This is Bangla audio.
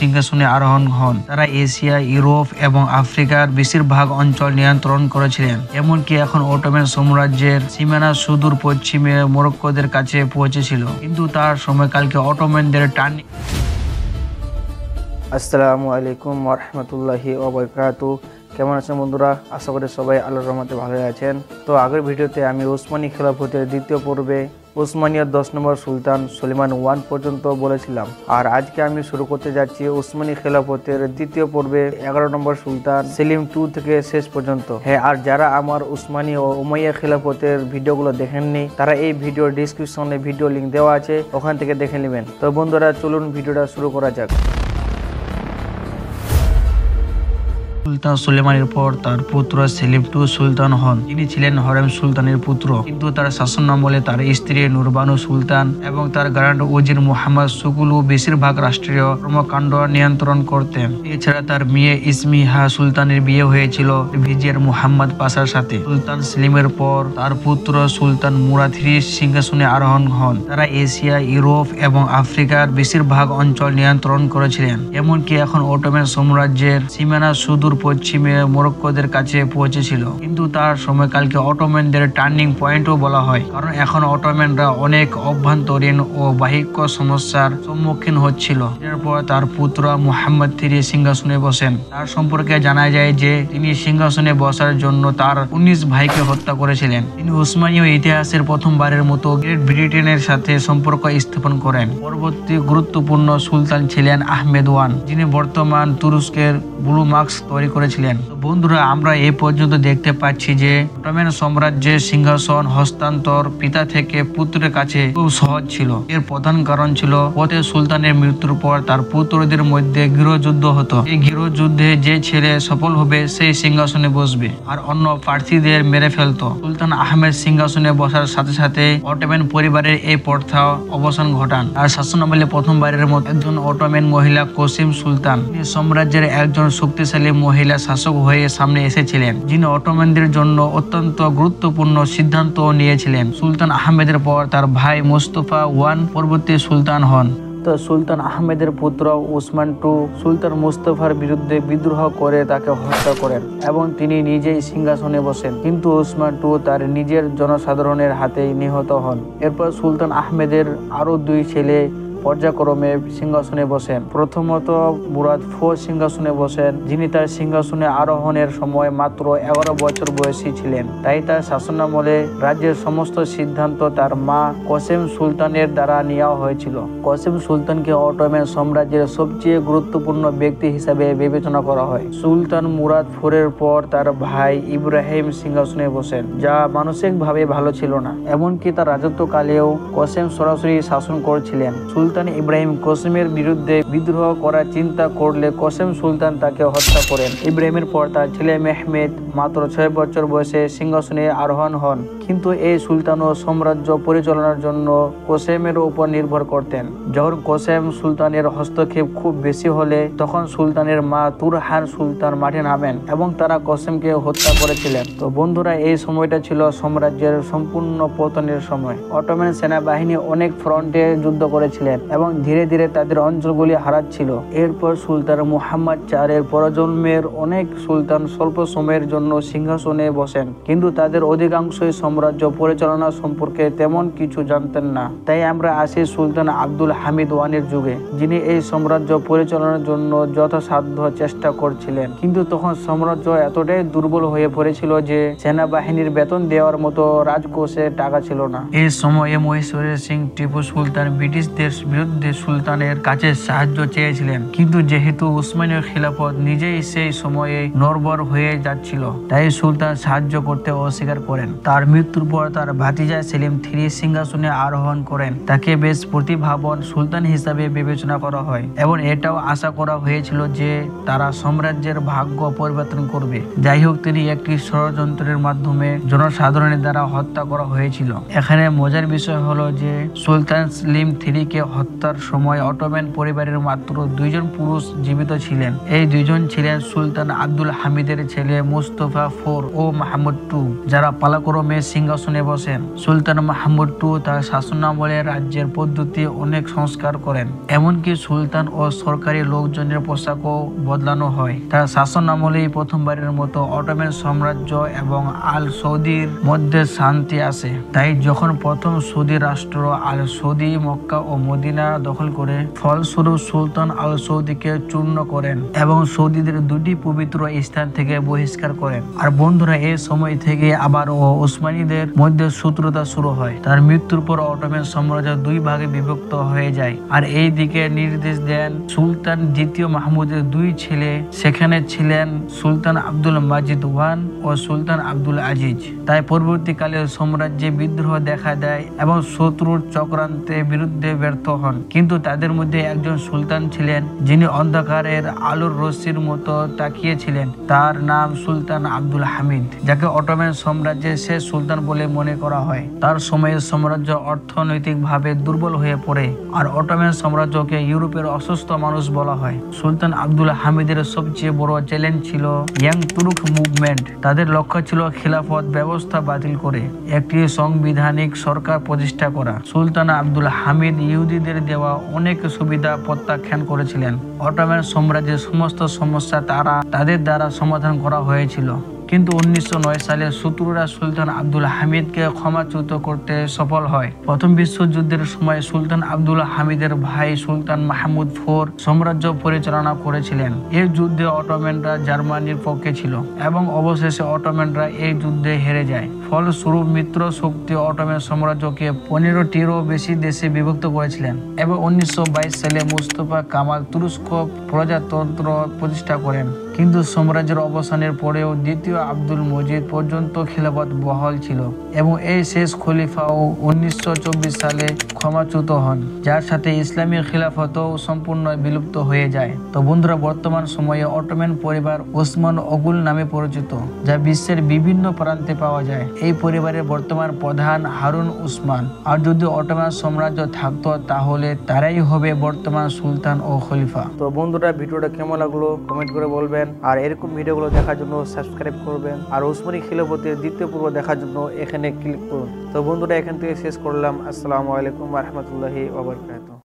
সিংহাসনে আরোহণ হন। তারা এশিয়া, ইউরোপ এবং আফ্রিকার বেশিরভাগ অঞ্চল নিয়ন্ত্রণ করেছিলেন। এমনকি এখন অটোমান সাম্রাজ্যের সীমানা সুদূর পশ্চিমে মরক্কোদের কাছে পৌঁছেছিল। কিন্তু তার সময়কালকে অটোমানদের টার্নিং। আসসালামু আলাইকুম ওয়া রাহমাতুল্লাহি ওয়া বারাকাতুহু। কেমন আছেন বন্ধুরা? আশা করি সবাই আল্লাহর রহমতে ভালো আছেন। তো আগের ভিডিওতে আমি উসমানী খেলাফতের দ্বিতীয় পর্বে উসমানিয়ার 10 নম্বর সুলতান সুলেমান 1 পর্যন্ত বলেছিলাম। আর আজকে আমি শুরু করতে যাচ্ছি উসমানী খেলাফতের দ্বিতীয় পর্বে 11 নম্বর সুলতান সেলিম 2 থেকে শেষ পর্যন্ত। হ্যাঁ, আর যারা আমার উসমানী ও উমাইয়া খেলাফতের ভিডিওগুলো দেখেননি তারা এই ভিডিও ডিসক্রিপশনে ভিডিও লিংক দেওয়া আছে, ওখান থেকে দেখে নেবেন। তো বন্ধুরা চলুন ভিডিওটা শুরু করা যাক। সুলতান সুলেমানের পর তার পুত্র সেলিম 2 সুলতান হন। তিনি ছিলেন হরেম সুলতানের পুত্র, কিন্তু তার শাসনামলে তার স্ত্রী নুরবানু সুলতান এবং তার গ্র্যান্ড ওজির মুহাম্মদ সুকুলু বেশিরভাগ রাষ্ট্রীয় কর্মকাণ্ড নিয়ন্ত্রণ করতেন। এছাড়া তার মেয়ে ইসমিহা সুলতানের বিয়ে হয়েছিল ভিজিয়ার মুহাম্মদ পাশার সাথে। সুলতান সেলিমের পর তার পুত্র সুলতান মুরাদ সিংহাসনে আরোহণ হন। তারা এশিয়া, ইউরোপ এবং আফ্রিকার বেশিরভাগ অঞ্চল নিয়ন্ত্রণ করেছিলেন। এমনকি এখন অটোমান সাম্রাজ্যের সীমানা সুদূর পশ্চিমে মরক্কোদের কাছে পৌঁছেছিল। কিন্তু তার সময়কালকে অটোমানদের টার্নিং পয়েন্টও বলা হয়, কারণ এখন অটোমানরা অনেক অভ্যন্তরীণ ও বাহ্যিক সমস্যার সম্মুখীন হচ্ছিল। এরপর তার পুত্র মুহাম্মদ 3 সিংহাসনে বসেন। তার সম্পর্কে জানা যায় যে তিনি সিংহাসনে বসার জন্য তার 19 ভাইকে হত্যা করেছিলেন। তিনি উসমানীয় ইতিহাসের প্রথমবারের মতো গ্রেট ব্রিটেনের সাথে সম্পর্ক স্থাপন করেন। পরবর্তী গুরুত্বপূর্ণ সুলতান ছিলেন আহমেদ 1, যিনি বর্তমান তুরস্কের ব্লু মার্কস তৈরি করেছিলেন। বন্ধুরা, আমরা এ পর্যন্ত দেখতে পাচ্ছি যে অটোমান সাম্রাজ্যের সিংহাসন হস্তান্তর পিতা থেকে পুত্রের কাছে খুব সহজ ছিল। এর প্রধান কারণ ছিল পথে সুলতানের মৃত্যুর পর তার পুত্রদের মধ্যে গৃহযুদ্ধ হতো। এই গৃহযুদ্ধে যে ছেলে সফল হবে সেই সিংহাসনে বসবে, আর অন্য প্রার্থীদের মেরে ফেলতো। সুলতান আহমেদ সিংহাসনে বসার সাথে সাথে অটোমান পরিবারের এই প্রথা অবসান ঘটান। আর শাসনামলে প্রথমবারের মতো একজন অটোমান মহিলা কসিম সুলতান, তিনি সাম্রাজ্যের একজন শক্তিশালী মহিলা শাসক হয়ে সামনে এসেছিলেন, যিনি অটোমানদের জন্য অত্যন্ত গুরুত্বপূর্ণ সিদ্ধান্ত নিয়েছিলেন। সুলতান আহমেদের পর তার ভাই মুস্তফা 1 পরবর্তী সুলতান হন। তো সুলতান আহমেদের পুত্র উসমান 2 সুলতান মুস্তফার বিরুদ্ধে বিদ্রোহ করে তাকে হত্যা করেন এবং তিনি নিজেই সিংহাসনে বসেন। কিন্তু উসমান 2 তার নিজের জনসাধারণের হাতেই নিহত হন। এরপর সুলতান আহমেদের আরো 2 ছেলে পর্যায়ক্রমে সিংহাসনে বসেন। প্রথমত মুরাদ 4 সিংহাসনে বসেন, যিনি তার সিংহাসনে আরোহণের সময় মাত্র 11 বছর বয়সী ছিলেন। তাই তার শাসনামলে রাজ্যের সমস্ত সিদ্ধান্ত তার মা কসেম সুলতানের দ্বারা নেওয়া হয়েছিল। কসেম সুলতানকে অটোমান সাম্রাজ্যের সবচেয়ে গুরুত্বপূর্ণ ব্যক্তি হিসাবে বিবেচনা করা হয়। সুলতান মুরাদ 4 এর পর তার ভাই ইব্রাহিম সিংহাসনে বসেন, যা মানসিকভাবে ভালো ছিল না। এমনকি তার রাজত্বকালেও কসেম সরাসরি শাসন করছিলেন। সুলতান ইব্রাহিম কসেমের বিরুদ্ধে বিদ্রোহ করার চিন্তা করলে কসেম সুলতান তাকে হত্যা করেন। ইব্রাহিমের পর তার ছেলে মেহমেদ মাত্র 6 বছর বয়সে সিংহাসনে আরোহণ হন। কিন্তু এই সুলতানও সাম্রাজ্য পরিচালনার জন্য কোসেমের উপর নির্ভর করতেন। যখন কোসেম সুলতানের হস্তক্ষেপ খুব বেশি হলে তখন সুলতানের মা তুরহান সুলতান মাঠে নামেন এবং তারা কোসেমকে হত্যা করেছিলেন। তো বন্ধুরা, এই সময়টা ছিল সাম্রাজ্যের সম্পূর্ণ পতনের সময়। অটোমান সেনাবাহিনী অনেক ফ্রন্টে যুদ্ধ করেছিলেন এবং ধীরে ধীরে তাদের অঞ্চলগুলি হারাচ্ছিল। এরপর সুলতান মুহাম্মদ 4 এর প্রজন্মের অনেক সুলতান স্বল্প সময়ের জন্য সিংহাসনে বসেন, কিন্তু তাদের অধিকাংশই সাম্রাজ্য পরিচালনা সম্পর্কে তেমন কিছু জানতেন না। তাই আমরা আসি সুলতান আব্দুল হামিদ 1 এর যুগে, যিনি এই সাম্রাজ্য পরিচালনার জন্য যথাসাধ্য চেষ্টা করছিলেন। কিন্তু তখন সাম্রাজ্য এতটাই দুর্বল হয়ে পড়েছিল যে সেনাবাহিনীর বেতন দেওয়ার মতো রাজকোষে টাকা ছিল না। এই সময়ে মহীশূরের সিং টিপু সুলতান ব্রিটিশদের বিরুদ্ধে সুলতানের কাছে সাহায্য চেয়েছিলেন, কিন্তু যেহেতু উসমানীয় খিলাফত নিজেই সেই সময়ে নড়বড় হয়ে যাচ্ছিল, তাই সুলতান সাহায্য করতে অস্বীকার করেন। তার মৃত্যুর পর তার ভাতিজা সেলিম 3 সিংহাসনে আরোহণ করেন। তাকে বেশ প্রতিভাবান সুলতান হিসাবে বিবেচনা করা হয় এবং এটাও আশা করা হয়েছিল যে তারা সাম্রাজ্যের ভাগ্য পরিবর্তন করবে। যাই হোক, তিনি একটি ষড়যন্ত্রের মাধ্যমে জনসাধারণের দ্বারা হত্যা করা হয়েছিল। এখানে মজার বিষয় হলো যে সুলতান সেলিম 3 কে হত্যার সময় অটোমান পরিবারের মাত্র 2 জন পুরুষ জীবিত ছিলেন। এই 2 জন ছিলেন সুলতান আব্দুল হামিদের ছেলে মুস্তফা 4 ও মাহমুদ 2, যারা পালাক্রমে সিংহাসনে বসেন। সুলতান মাহমুদ II তার শাসনামলে রাজ্যের পদ্ধতি অনেক সংস্কার করেন, এমনকি সুলতান ও সরকারি লোকজনের পোশাকও বদলানো হয়। তার শাসন আমলেই প্রথমবারের মতো অটোমান সাম্রাজ্য এবং আল সৌদির মধ্যে শান্তি আসে। তাই যখন প্রথম সৌদি রাষ্ট্র আল সৌদি মক্কা ও মদিনা দখল করে, ফলস্বরূপ সুলতান আল সৌদিকে চূর্ণ করেন এবং সৌদিদের দুটি পবিত্র স্থান থেকে বহিষ্কার করেন। আর বন্ধুরা, এই সময় থেকে আবার ওসমানীদের মধ্যে শত্রুতা শুরু হয়। তার মৃত্যুর পর অটোমান সাম্রাজ্য দুই ভাগে বিভক্ত হয়ে যায়। আর এই দিকে নির্দেশ দেন সুলতান দ্বিতীয় মাহমুদের দুই ছেলে, সেখানে ছিলেন সুলতান আব্দুল মাজিদ I ও সুলতান আব্দুল আজিজ। তাই পরবর্তীকালে সাম্রাজ্যে বিদ্রোহ দেখা দেয় এবং শত্রুর চক্রান্তের বিরুদ্ধে ব্যর্থ হন। কিন্তু তাদের মধ্যে একজন সুলতান ছিলেন যিনি অন্ধকারের আলোর রশ্মির মতো তাকিয়েছিলেন। তার নাম সুলতান আব্দুল হামিদ, যাকে অটোমান সাম্রাজ্যের শেষ সুলতান বলে মনে করা হয়। তার সময়ে সাম্রাজ্য অর্থনৈতিকভাবে দুর্বল হয়ে পড়ে, আর অটোমান সাম্রাজ্যকে ইউরোপের অসুস্থ মানুষ বলা হয়। সুলতান আব্দুল হামিদের সবচেয়ে বড় চ্যালেঞ্জ ছিল ইয়াং তুর্ক মুভমেন্ট। তাদের লক্ষ্য ছিল খিলাফত ব্যবস্থা বাতিল করে একটি সাংবিধানিক সরকার প্রতিষ্ঠা করা। সুলতান আব্দুল হামিদ ইহুদিদের দেওয়া অনেক সুবিধা প্রত্যাখ্যান করেছিলেন। অটোমান সাম্রাজ্যের সমস্ত সমস্যা তাদের দ্বারা সমাধান করা হয়েছিল। কিন্তু 1909 সালে শত্রুরা সুলতান আব্দুল হামিদকে ক্ষমাচ্যুত করতে সফল হয়। প্রথম বিশ্বযুদ্ধের সময় সুলতান আব্দুল হামিদের ভাই সুলতান মাহমুদ IV সাম্রাজ্য পরিচালনা করেছিলেন। এই যুদ্ধে অটোমানরা জার্মানির পক্ষে ছিল এবং অবশেষে অটোমানরা এই যুদ্ধে হেরে যায়। ফলস্বরূপ মিত্র শক্তি অটোমান সাম্রাজ্যকে 15টিরও বেশি দেশে বিভক্ত করেছিলেন এবং 1922 সালে মুস্তফা কামাল তুরস্ক প্রজাতন্ত্র প্রতিষ্ঠা করেন। কিন্তু সাম্রাজ্যের অবসানের পরেও দ্বিতীয় আব্দুল মজিদ পর্যন্ত খিলাফত বহাল ছিল এবং এই শেষ খলিফাও 1924 সালে ক্ষমাচ্যুত হন, যার সাথে ইসলামী খিলাফতও সম্পূর্ণ বিলুপ্ত হয়ে যায়। তো বন্ধুরা, বর্তমান সময়ে অটোমান পরিবার ওসমান ওগুল নামে পরিচিত, যা বিশ্বের বিভিন্ন প্রান্তে পাওয়া যায়। এই পরিবারের বর্তমান প্রধান হারুন উসমান। আর যদি অটোমান সাম্রাজ্য থাকতো তাহলে তারাই হবে বর্তমান সুলতান ও খলিফা। তো বন্ধুরা, ভিডিওটা কেমন লাগলো কমেন্ট করে বলবেন। আর এরকম ভিডিওগুলো দেখার জন্য সাবস্ক্রাইব করবেন। আর ওসমানী খিলাফতের দ্বিতীয় পর্ব দেখার জন্য এখানে ক্লিক করুন। তো বন্ধুরা, এখান থেকে শেষ করলাম। আসসালামু আলাইকুম ওয়া রাহমাতুল্লাহি ওয়া বারাকাতুহু।